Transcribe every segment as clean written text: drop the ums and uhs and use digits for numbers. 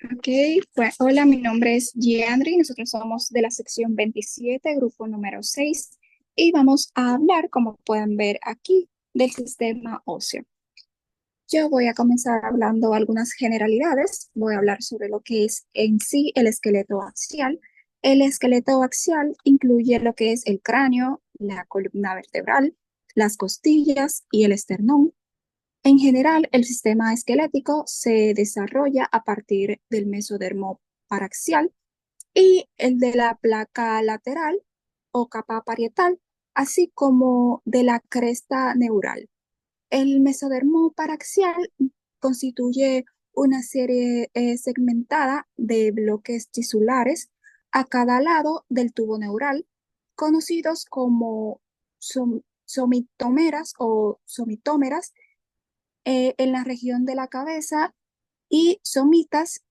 Ok, pues hola, mi nombre es Giandri, nosotros somos de la sección 27, grupo número 6, y vamos a hablar, como pueden ver aquí, del sistema óseo. Yo voy a comenzar hablando algunas generalidades, voy a hablar sobre lo que es en sí el esqueleto axial. El esqueleto axial incluye lo que es el cráneo, la columna vertebral, las costillas y el esternón. En general, el sistema esquelético se desarrolla a partir del mesodermo paraxial y el de la placa lateral o capa parietal, así como de la cresta neural. El mesodermo paraxial constituye una serie segmentada de bloques tisulares a cada lado del tubo neural, conocidos como somitómeras o somitómeras en la región de la cabeza y somitas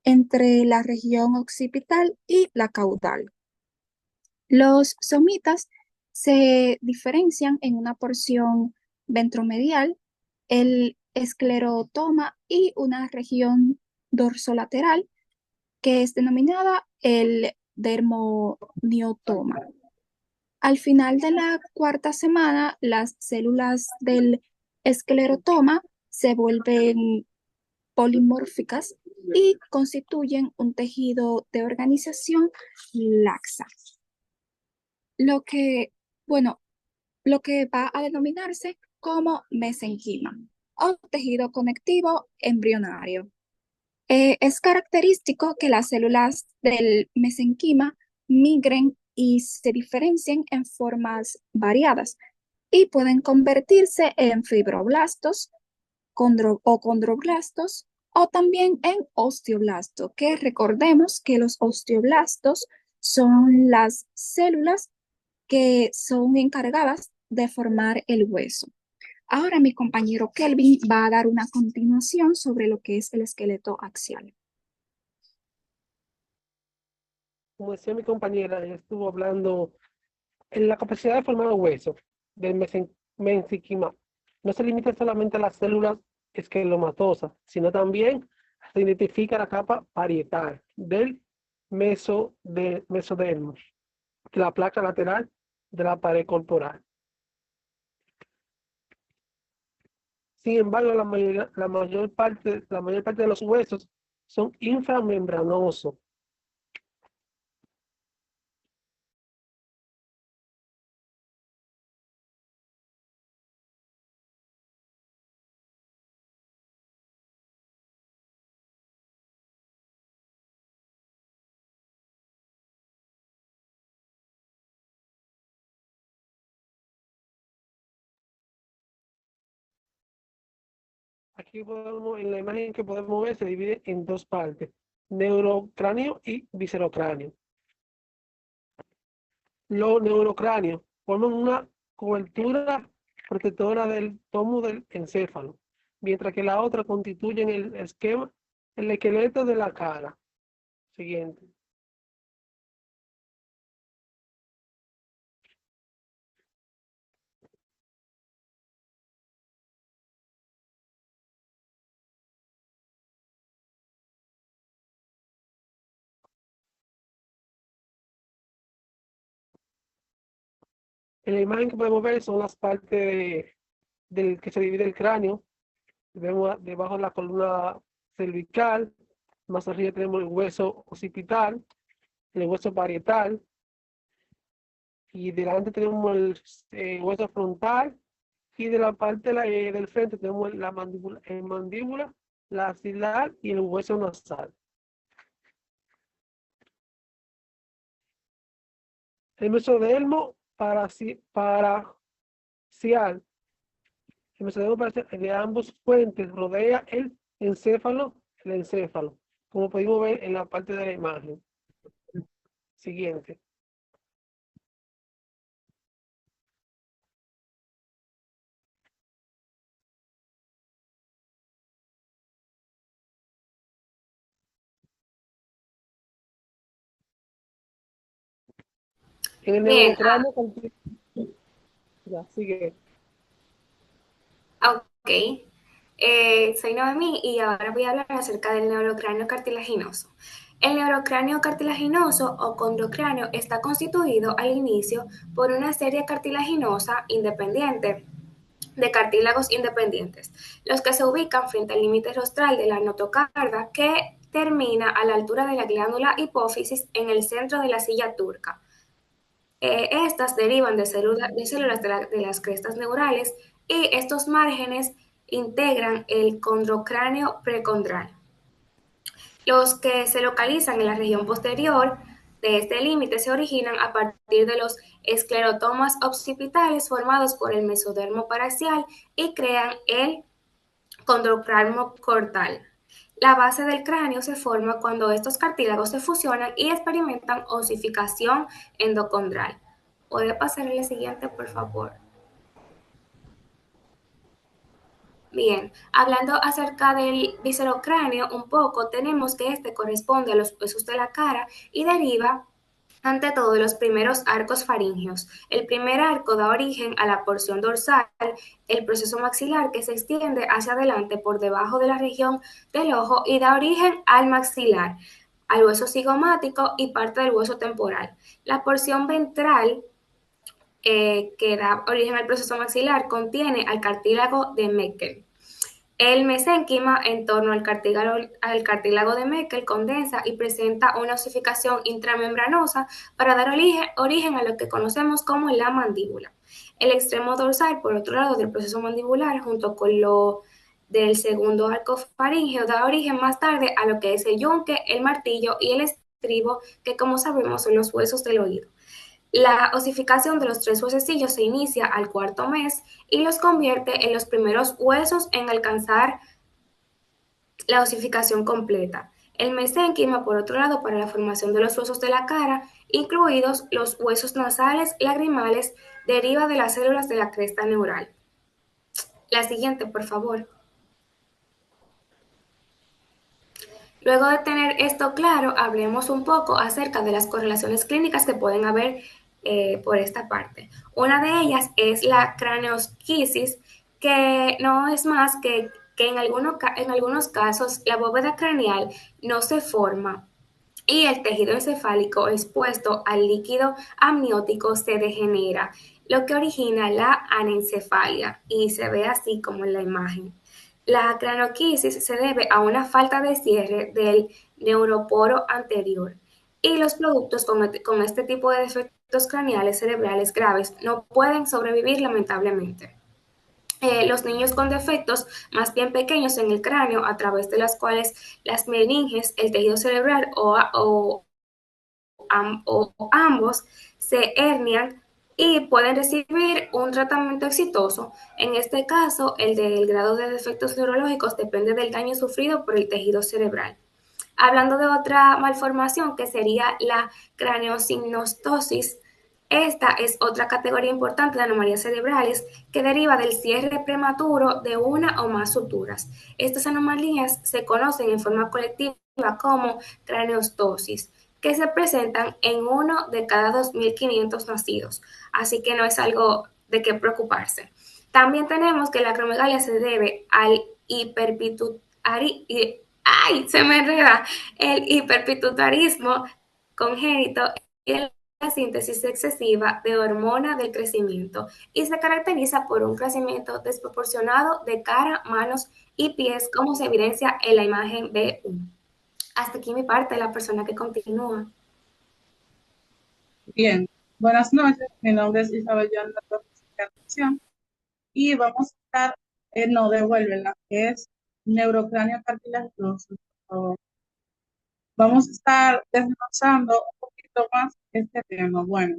entre la región occipital y la caudal. Los somitas se diferencian en una porción ventromedial, el esclerotoma y una región dorsolateral que es denominada el dermoniotoma. Al final de la cuarta semana, las células del esclerotoma se vuelven polimórficas y constituyen un tejido de organización laxa. Lo que, bueno, lo que va a denominarse como mesenquima o tejido conectivo embrionario. Es característico que las células del mesenquima migren y se diferencien en formas variadas y pueden convertirse en fibroblastos o condroblastos o también en osteoblasto, que recordemos que los osteoblastos son las células que son encargadas de formar el hueso. Ahora mi compañero Kelvin va a dar una continuación sobre lo que es el esqueleto axial. Como decía mi compañera, ella estuvo hablando en la capacidad de formar hueso del mesenquima. No se limita solamente a las células esquelomatosas, sino también se identifica la capa parietal del mesodermo, de la placa lateral de la pared corporal. Sin embargo, la mayor parte de los huesos son inframembranosos. En la imagen que podemos ver, se divide en dos partes, neurocráneo y viscerocráneo. Los neurocráneos forman una cobertura protectora del tomo del encéfalo, mientras que la otra constituyen el esqueleto de la cara. Siguiente. En la imagen que podemos ver son las partes del que se divide el cráneo. Vemos debajo de la columna cervical, más arriba tenemos el hueso occipital, el hueso parietal, y delante tenemos el hueso frontal, y de la parte del frente tenemos mandíbula, la axilar y el hueso nasal. El mesodermo paraxial, el mesodermo paraxial de ambos puentes rodea el encéfalo, como podemos ver en la parte de la imagen. Siguiente. En el Bien, neurocráneo, Ya, sigue. Ok, soy Noemí y ahora voy a hablar acerca del neurocráneo cartilaginoso. El neurocráneo cartilaginoso o condrocráneo está constituido al inicio por una serie cartilaginosa independiente de cartílagos independientes, los que se ubican frente al límite rostral de la notocarda que termina a la altura de la glándula hipófisis en el centro de la silla turca. Estas derivan de células de las crestas neurales y estos márgenes integran el condrocráneo precondral. Los que se localizan en la región posterior de este límite se originan a partir de los esclerotomas occipitales formados por el mesodermo paraxial y crean el condrocráneo cortal. La base del cráneo se forma cuando estos cartílagos se fusionan y experimentan osificación endocondral. ¿Puede pasar a la siguiente, por favor? Bien, hablando acerca del viscerocráneo un poco, tenemos que este corresponde a los huesos de la cara y deriva ante todo de los primeros arcos faringeos. El primer arco da origen a la porción dorsal, el proceso maxilar que se extiende hacia adelante por debajo de la región del ojo y da origen al maxilar, al hueso cigomático y parte del hueso temporal. La porción ventral que da origen al proceso maxilar contiene al cartílago de Meckel. El mesénquima en torno al cartílago de Meckel condensa y presenta una osificación intramembranosa para dar origen a lo que conocemos como la mandíbula. El extremo dorsal, por otro lado, del proceso mandibular, junto con lo del segundo arco faríngeo, da origen más tarde a lo que es el yunque, el martillo y el estribo, que como sabemos son los huesos del oído. La osificación de los tres huesecillos se inicia al cuarto mes y los convierte en los primeros huesos en alcanzar la osificación completa. El mesénquima, por otro lado, para la formación de los huesos de la cara, incluidos los huesos nasales, lagrimales, deriva de las células de la cresta neural. La siguiente, por favor. Luego de tener esto claro, hablemos un poco acerca de las correlaciones clínicas que pueden haber por esta parte. Una de ellas es la craneosquisis, que no es más que en algunos casos la bóveda craneal no se forma y el tejido encefálico expuesto al líquido amniótico se degenera, lo que origina la anencefalia y se ve así como en la imagen. La craneoquisis se debe a una falta de cierre del neuroporo anterior y los productos con este tipo de defectos craneales cerebrales graves no pueden sobrevivir lamentablemente. Los niños con defectos más bien pequeños en el cráneo, a través de las cuales las meninges, el tejido cerebral o ambos se hernian y pueden recibir un tratamiento exitoso. En este caso, el del grado de defectos neurológicos depende del daño sufrido por el tejido cerebral. Hablando de otra malformación que sería la craneosinostosis, esta es otra categoría importante de anomalías cerebrales que deriva del cierre prematuro de una o más suturas. Estas anomalías se conocen en forma colectiva como craneostosis, que se presentan en uno de cada 2.500 nacidos, así que no es algo de qué preocuparse. También tenemos que la acromegalia se debe al hiperpituitarismo, ¡ay! Se me enreda, el hiperpituitarismo congénito y la síntesis excesiva de hormona del crecimiento y se caracteriza por un crecimiento desproporcionado de cara, manos y pies, como se evidencia en la imagen B1. Hasta aquí mi parte, la persona que continúa. Bien, buenas noches. Mi nombre es Isabel Yolanda Torres Encarnación y vamos a estar, no, devuélvela, que es neurocráneo cartilaginoso, por favor. Vamos a estar desglosando un poquito más este tema. Bueno,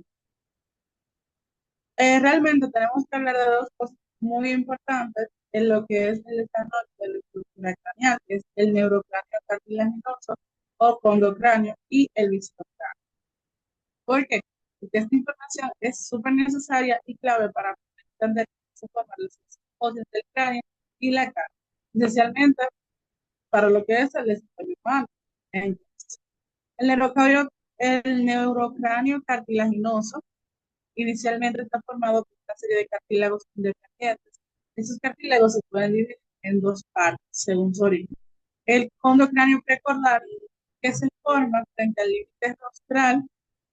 realmente tenemos que hablar de dos cosas muy importantes en lo que es el desarrollo de la estructura craneal, que es el neurocráneo cartilaginoso o condocráneo y el viscerocráneo. ¿Por qué? Porque esta información es súper necesaria y clave para entender cómo se forman los óseos del cráneo y la cara, esencialmente para lo que es el desarrollo humano. Entonces, el neurocráneo cartilaginoso Inicialmente está formado por una serie de cartílagos independientes. Esos cartílagos se pueden dividir en dos partes, según su origen. El condocráneo precordal, que se forma frente al límite rostral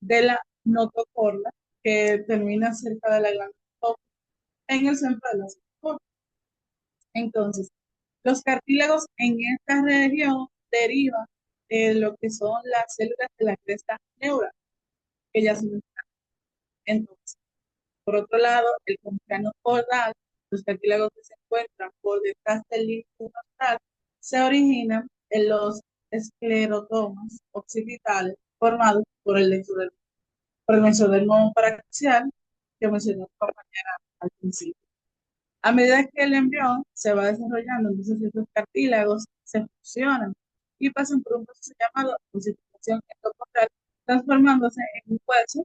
de la notocorda, que termina cerca de la glándula en el centro de la cintura. Entonces, los cartílagos en esta región derivan de lo que son las células de la cresta neural, que ya se mencionaron. Entonces, por otro lado, el condocráneo caudal, los cartílagos que se encuentran por detrás del límite rostral, se originan en los esclerotomas occipitales formados por el mesodermo paraxial que mencionó mi compañera al principio. A medida que el embrión se va desarrollando, entonces estos cartílagos se fusionan y pasan por un proceso llamado ossificación endocordial, transformándose en un hueso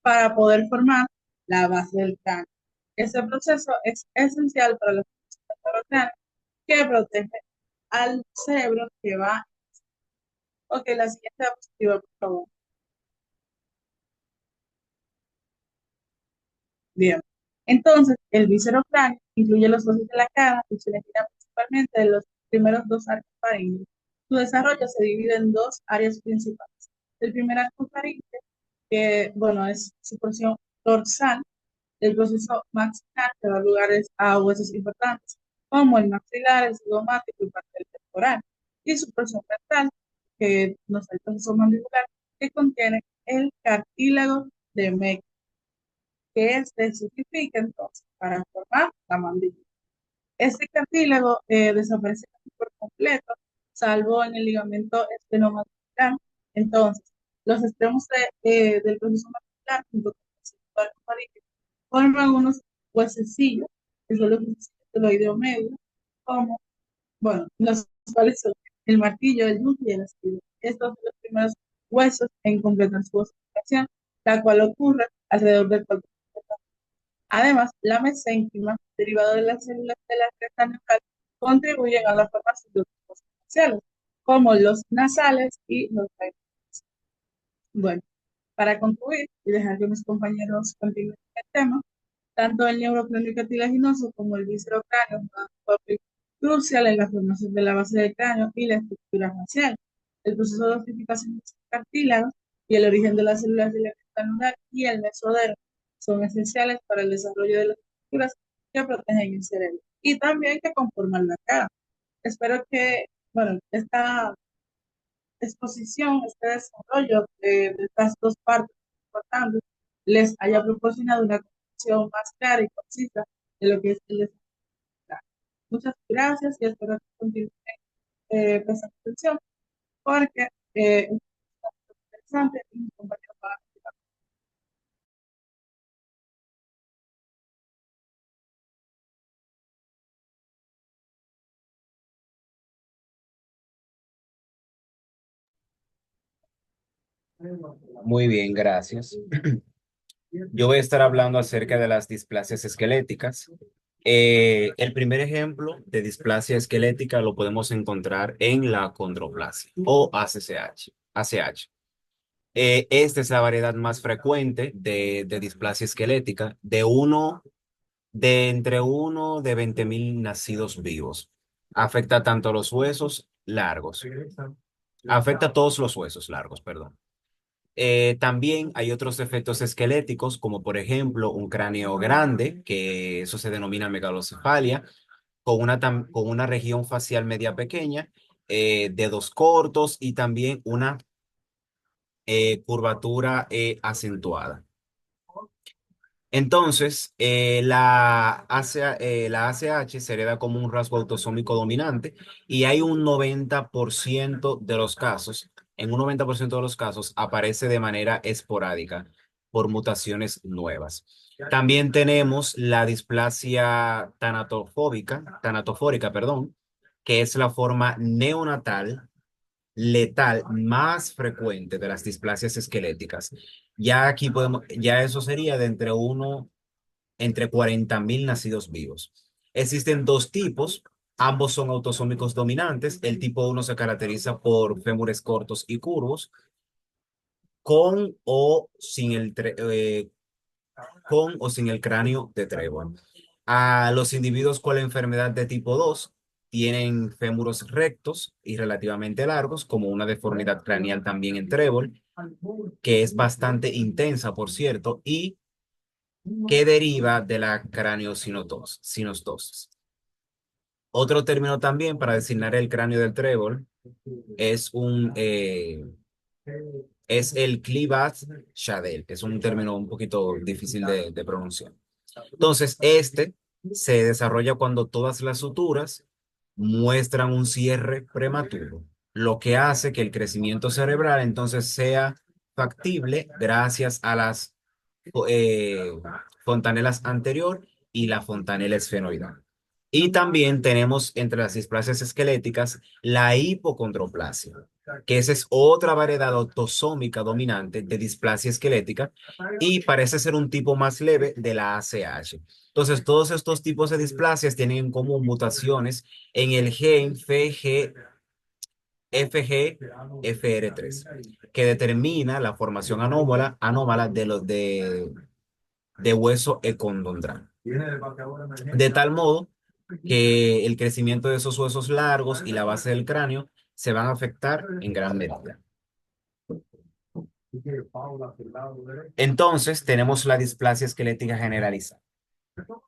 para poder formar la base del cráneo. Este proceso es esencial para los neurocráneos que protege al cerebro que va. Ok, la siguiente diapositiva, por favor. Bien. Entonces, el viscerocráneo incluye los huesos de la cara y se origina principalmente de los primeros dos arcos faríneos. Su desarrollo se divide en dos áreas principales. El primer arco faríngeo, que, bueno, es su porción dorsal, el proceso maxilar que da lugar a huesos importantes, como el maxilar, el cigomático y parte del temporal. Y su porción ventral, que nos da el proceso mandibular, que contiene el cartílago de Meckel, que se simplifica entonces para formar la mandíbula. Este cartílago desaparece por completo, salvo en el ligamento esplenomandibular. Entonces, los extremos del proceso mandibular, junto con el sector faríngeo, forman unos huesecillos, que son los huesecillos del oído medio, como, bueno, los cuales son el martillo, el yunque y el astillo. Estos son los primeros huesos en completar su ossificación, la cual ocurre alrededor del cuerpo. Además, la mesénquima, derivada de las células de la cresta neural, contribuyen a la formación de otros faciales, como los nasales y los faciales. Bueno, para concluir y dejar que mis compañeros continúen el tema, tanto el neurocráneo cartilaginoso como el viscerocráneo juegan un papel crucial en la formación de la base del cráneo y la estructura facial. El proceso de ossificación de los cartílagos y el origen de las células de la cresta neural y el mesodermo son esenciales para el desarrollo de las estructuras que protegen el cerebro y también que conforman la cara. Espero que, bueno, esta exposición, este desarrollo de estas dos partes importantes les haya proporcionado una comprensión más clara y concisa de lo que es el desarrollo. Muchas gracias y espero que continúen prestando atención porque es interesante y mis compañeros van a explicar. Muy bien, gracias. Yo voy a estar hablando acerca de las displasias esqueléticas. El primer ejemplo de displasia esquelética lo podemos encontrar en la acondroplasia o ACH. ACH. Esta es la variedad más frecuente de displasia esquelética de entre uno de 20.000 nacidos vivos. Afecta tanto los huesos largos. Afecta a todos los huesos largos, perdón. También hay otros defectos esqueléticos, como por ejemplo un cráneo grande, que eso se denomina megalocefalia, con una región facial media pequeña, dedos cortos y también una curvatura acentuada. Entonces, la ACH se hereda como un rasgo autosómico dominante y hay un 90% de los casos, en un 90% de los casos aparece de manera esporádica por mutaciones nuevas. También tenemos la displasia tanatofórica, perdón, que es la forma neonatal letal más frecuente de las displasias esqueléticas. Ya aquí podemos, ya eso sería de entre 40.000 nacidos vivos. Existen dos tipos, ambos son autosómicos dominantes. El tipo 1 se caracteriza por fémures cortos y curvos, con o sin con o sin el cráneo de trébol. A los individuos con la enfermedad de tipo 2 tienen fémuros rectos y relativamente largos, como una deformidad craneal también en trébol, que es bastante intensa, por cierto, y que deriva de la craneosinostosis. Otro término también para designar el cráneo del trébol es es el cleavage shadel, que es un término un poquito difícil de pronunciar. Entonces, este se desarrolla cuando todas las suturas muestran un cierre prematuro, lo que hace que el crecimiento cerebral entonces sea factible gracias a las eh, fontanelas anterior y la fontanela esfenoidal. Y también tenemos entre las displasias esqueléticas la hipocondroplasia, que esa es otra variedad autosómica dominante de displasia esquelética y parece ser un tipo más leve de la ACH. Entonces, todos estos tipos de displasias tienen en común mutaciones en el gen FGFR3, que determina la formación anómala de hueso econdondral. De tal modo que el crecimiento de esos huesos largos y la base del cráneo se van a afectar en gran medida. Entonces, tenemos la displasia esquelética generalizada.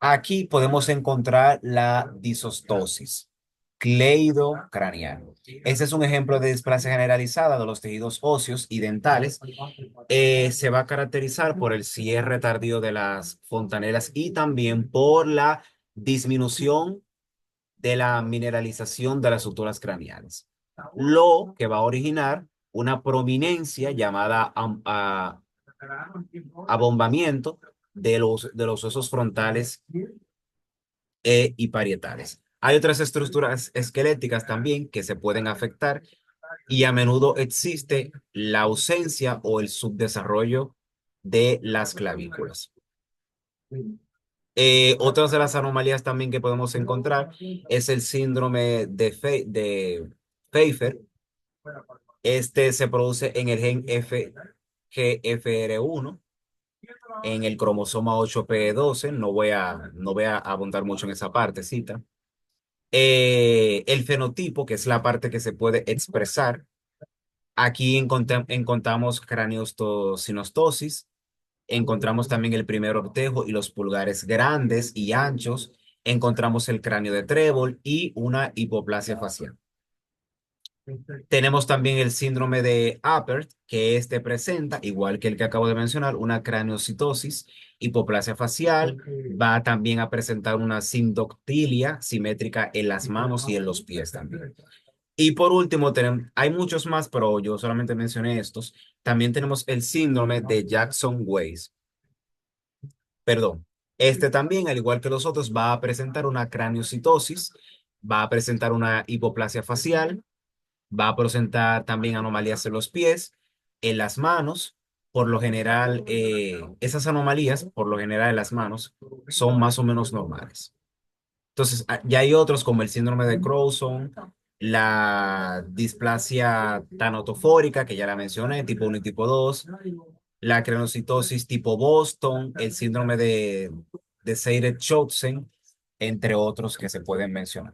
Aquí podemos encontrar la disostosis cleidocranial. Este es un ejemplo de displasia generalizada de los tejidos óseos y dentales. Se va a caracterizar por el cierre tardío de las fontanelas y también por la disminución de la mineralización de las suturas craneales, lo que va a originar una prominencia llamada abombamiento de los huesos frontales y parietales. Hay otras estructuras esqueléticas también que se pueden afectar y a menudo existe la ausencia o el subdesarrollo de las clavículas. Otras de las anomalías también que podemos encontrar es el síndrome de Pfeiffer. Este se produce en el gen FGFR1, en el cromosoma 8p12. No voy a abundar mucho en esa partecita. El fenotipo, que es la parte que se puede expresar. Aquí encontramos craneostosinostosis. Encontramos también el primer ortejo y los pulgares grandes y anchos. Encontramos el cráneo de trébol y una hipoplasia facial. Tenemos también el síndrome de Apert, que este presenta, igual que el que acabo de mencionar, una craneocitosis, hipoplasia facial. Va también a presentar una sindoctilia simétrica en las manos y en los pies también. Y por último, hay muchos más, pero yo solamente mencioné estos. También tenemos el síndrome de Jackson-Weiss. Perdón. Este también, al igual que los otros, va a presentar una craneocitosis, va a presentar una hipoplasia facial, va a presentar también anomalías en los pies, en las manos. Por lo general, esas anomalías, por lo general en las manos, son más o menos normales. Entonces, ya hay otros como el síndrome de Crowson, la displasia tanotofórica, que ya la mencioné, tipo 1 y tipo 2, la cranocitosis tipo Boston, el síndrome de Seidel-Choudsen, entre otros que se pueden mencionar.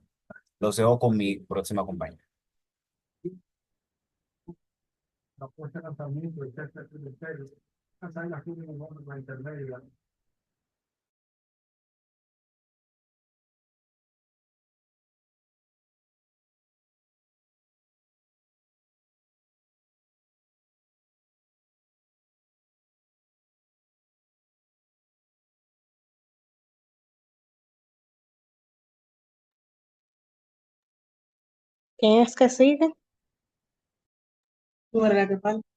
Los dejo con mi próxima compañera. ¿Quién es que sigue? Tú eres la que falta.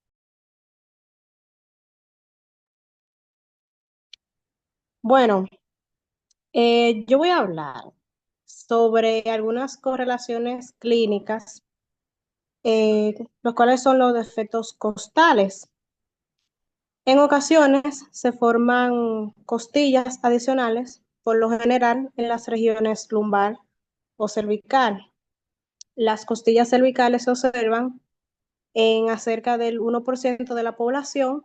Bueno, yo voy a hablar sobre algunas correlaciones clínicas, los cuales son los defectos costales. En ocasiones se forman costillas adicionales, por lo general en las regiones lumbar o cervical. Las costillas cervicales se observan en acerca del 1% de la población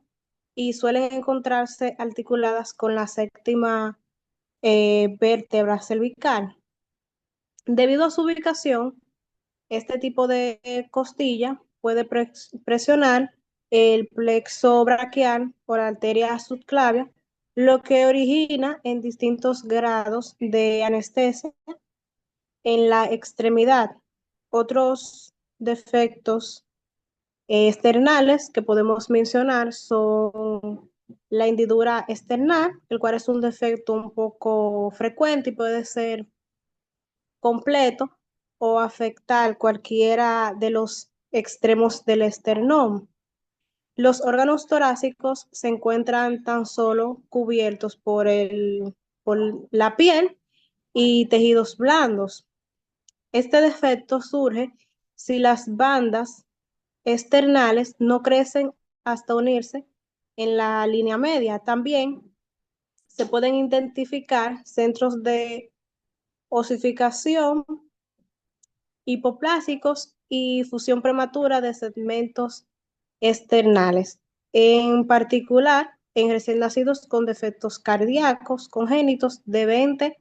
y suelen encontrarse articuladas con la séptima vértebra cervical. Debido a su ubicación, este tipo de costilla puede presionar el plexo braquial o la arteria subclavia, lo que origina en distintos grados de anestesia en la extremidad. Otros defectos externales que podemos mencionar son la hendidura externa, el cual es un defecto un poco frecuente y puede ser completo o afectar cualquiera de los extremos del esternón. Los órganos torácicos se encuentran tan solo cubiertos por la piel y tejidos blandos. Este defecto surge si las bandas externales no crecen hasta unirse en la línea media. También se pueden identificar centros de osificación hipoplásicos y fusión prematura de segmentos externales, en particular en recién nacidos con defectos cardíacos congénitos de 20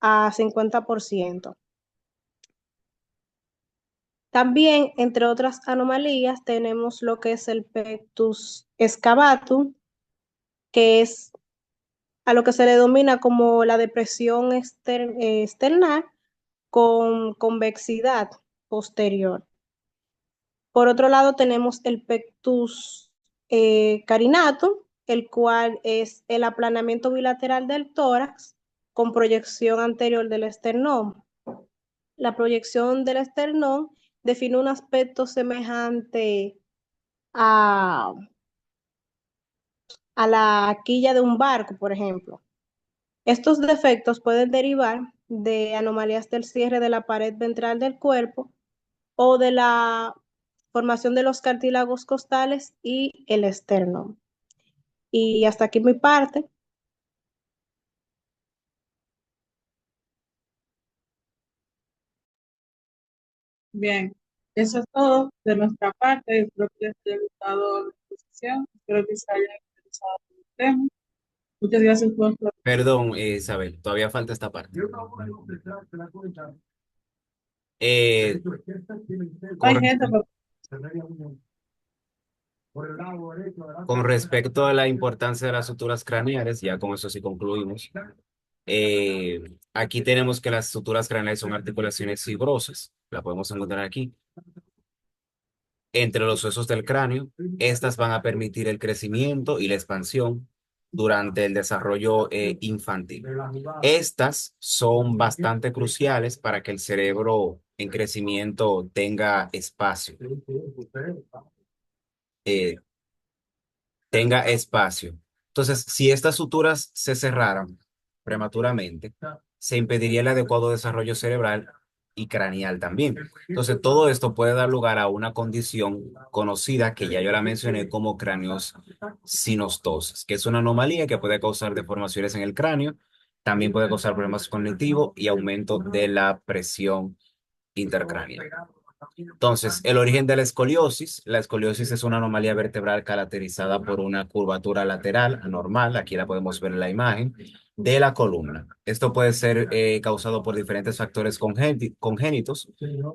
a 50%. También, entre otras anomalías, tenemos lo que es el pectus excavatum, que es a lo que se le denomina como la depresión externa con convexidad posterior. Por otro lado, tenemos el pectus carinatum, el cual es el aplanamiento bilateral del tórax con proyección anterior del esternón. La proyección del esternón define un aspecto semejante a, a la quilla de un barco, por ejemplo. Estos defectos pueden derivar de anomalías del cierre de la pared ventral del cuerpo o de la formación de los cartílagos costales y el esternón. Y hasta aquí mi parte. Bien, eso es todo de nuestra parte. Espero que les haya gustado la exposición. Espero que se hayan interesado en el tema. Muchas gracias por su Perdón, Isabel, todavía falta esta parte. Eh, con, Hay res- gente, pero con respecto a la importancia de las suturas craneales, ya con eso sí concluimos. Aquí tenemos que las suturas craneales son articulaciones fibrosas, la podemos encontrar aquí, entre los huesos del cráneo. Estas van a permitir el crecimiento y la expansión durante el desarrollo infantil. Estas son bastante cruciales para que el cerebro en crecimiento tenga espacio. eh, Tenga espacio. Entonces, si estas suturas se cerraran prematuramente, se impediría el adecuado desarrollo cerebral y craneal también. Entonces, todo esto puede dar lugar a una condición conocida que ya yo la mencioné como cráneos sinostosis, que es una anomalía que puede causar deformaciones en el cráneo, también puede causar problemas cognitivos y aumento de la presión intracraneal. Entonces, el origen de la escoliosis es una anomalía vertebral caracterizada por una curvatura lateral anormal, aquí la podemos ver en la imagen, de la columna. Esto puede ser causado por diferentes factores congénitos,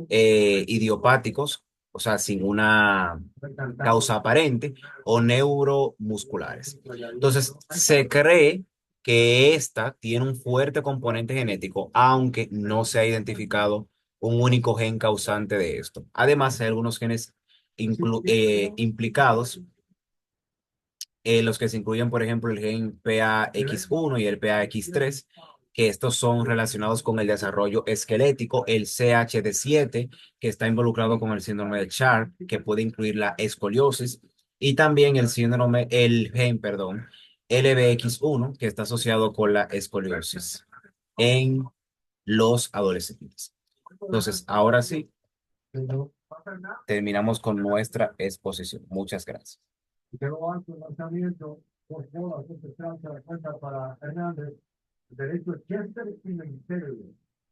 idiopáticos, o sea, sin una causa aparente, o neuromusculares. Entonces, se cree que esta tiene un fuerte componente genético, aunque no se ha identificado un único gen causante de esto. Además, hay algunos genes implicados, los que se incluyen, por ejemplo, el gen PAX1 y el PAX3, que estos son relacionados con el desarrollo esquelético, el CHD7, que está involucrado con el síndrome de Sharp, que puede incluir la escoliosis, y también el gen, perdón, LBX1, que está asociado con la escoliosis en los adolescentes. Entonces, ahora sí, terminamos con nuestra exposición. Muchas gracias. Quedó alto el lanzamiento, por bolas, esperanza de cuenta para Hernández, derecho Chester y Ministerio.